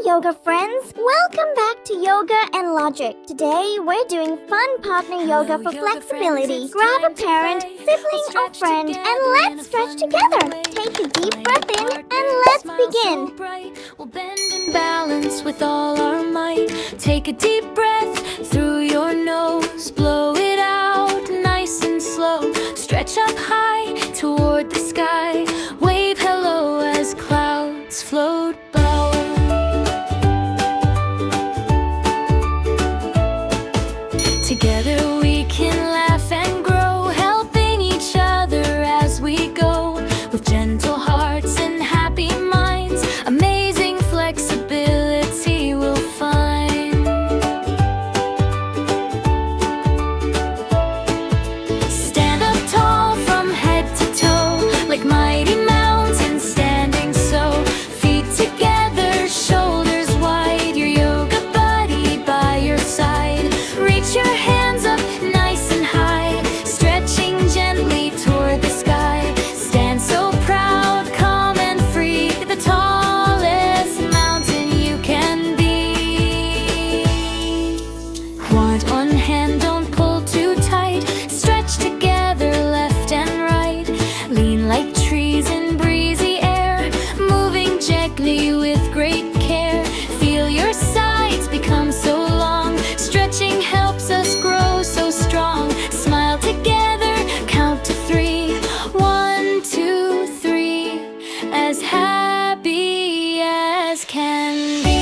yoga friends! Welcome back to Yoga and Logic. Today we're doing fun partner yoga for flexibility. Grab a parent, sibling or friend and let's stretch together. Take a deep breath in and let's begin. We'll bend and balance with all our might. Take a deep breath through your nose. Blow it out nice and slow. Stretch up high toward the sky. Wave hello as clouds float by. Together we can laugh and grow, helping each other as we go. With gentle hearts and happy minds, amazing flexibility we'll find. Stand up tall from head to toe, like mighty mountains standing so. Feet together, shoulders wide, your yoga buddy by your side. Reach your hands up nice and high, stretching gently toward the sky. Stand so proud, calm and free, the tallest mountain you can be. Want one hand, don't pull too tight. Stretch together left and right. Lean like trees in breezy air, moving gently with great care. Feel your sides become so long. Stretching helps us grow so strong. Smile together, count to 3. 1, 2, 3. As happy as can be.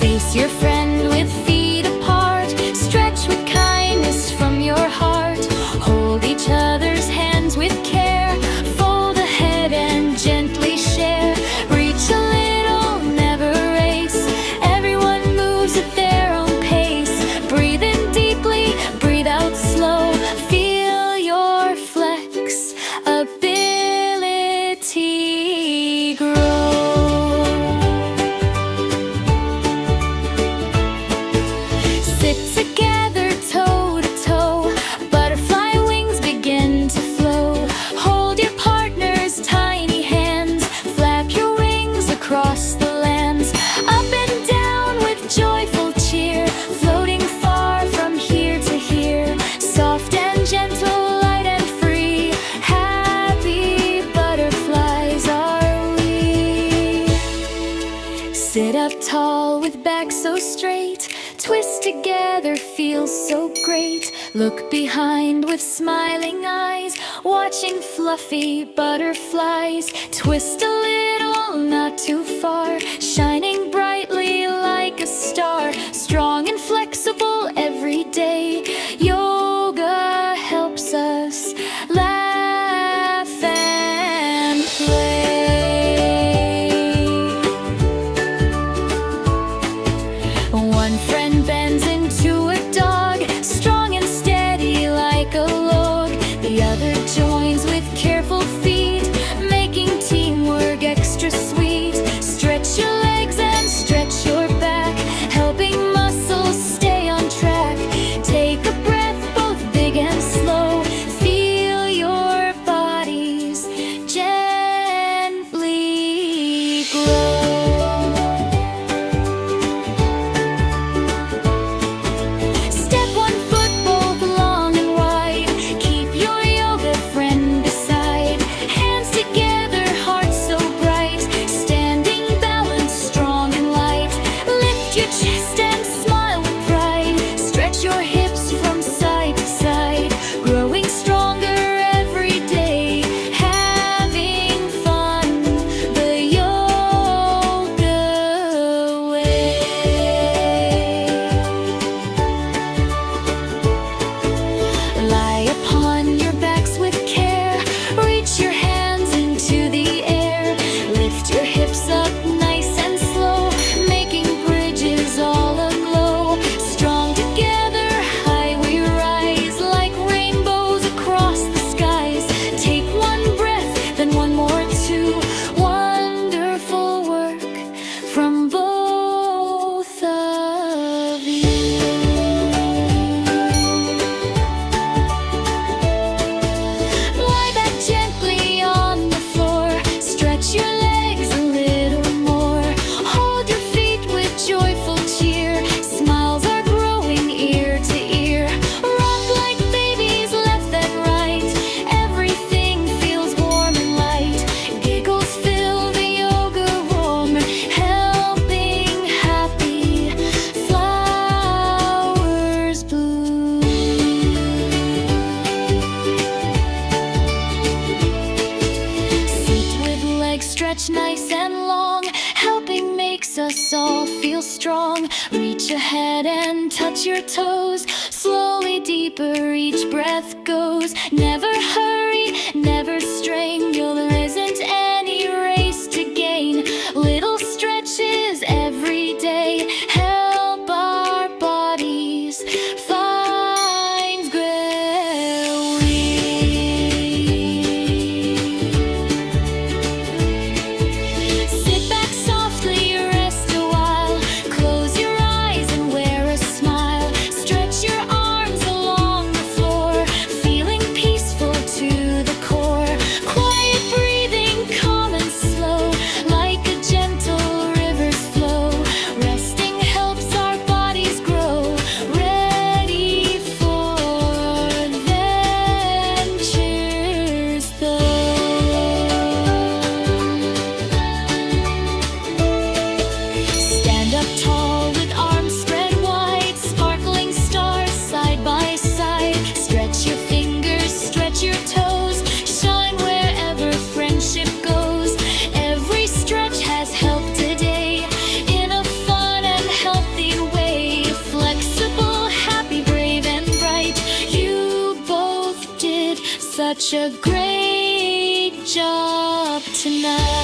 Face your friend with feet apart. Stretch with kindness from your heart. Hold each other's hands with care. Fold ahead and gently share. Reach a little, never race. Everyone moves at their own pace. Breathe in deeply, breathe out slow. Feel your flexibility grow. Sit together toe to toe. Butterfly wings begin to flow. Hold your partner's tiny hands. Flap your wings across the lands. Up and down with joyful cheer. Floating far from here to here. Soft and gentle, light and free. Happy butterflies are we. Sit up tall with back so straight. Twist together feels so great. Look behind with smiling eyes, watching fluffy butterflies. Twist a little, not too far, shining brightly like a star. Strong and flexible every day. Yoga helps us laugh and play. One friend bends into a dog, strong and steady like a log. The other joins with careful feet, making teamwork extra sweet. Stretch your legs and stretch your back, helping muscles stretch nice and long. Helping makes us all feel strong. Reach ahead and touch your toes. Slowly deeper each breath goes. Never hurry, never strain. There isn't any race to gain. Little stretches every day help our bodies find relief. Sit back softly, rest a while. Close your eyes and wear a smile. Stretch your arms along the floor, feeling peaceful to the core. Quiet breathing, calm and slow, like a gentle river's flow. Resting helps our bodies grow, ready for adventures though. Stand up tall with arms spread wide, sparkling stars side by side. Stretch your fingers, stretch your toes, shine wherever friendship goes. Every stretch has helped today in a fun and healthy way. Flexible, happy, brave, and bright. You both did such a great job tonight.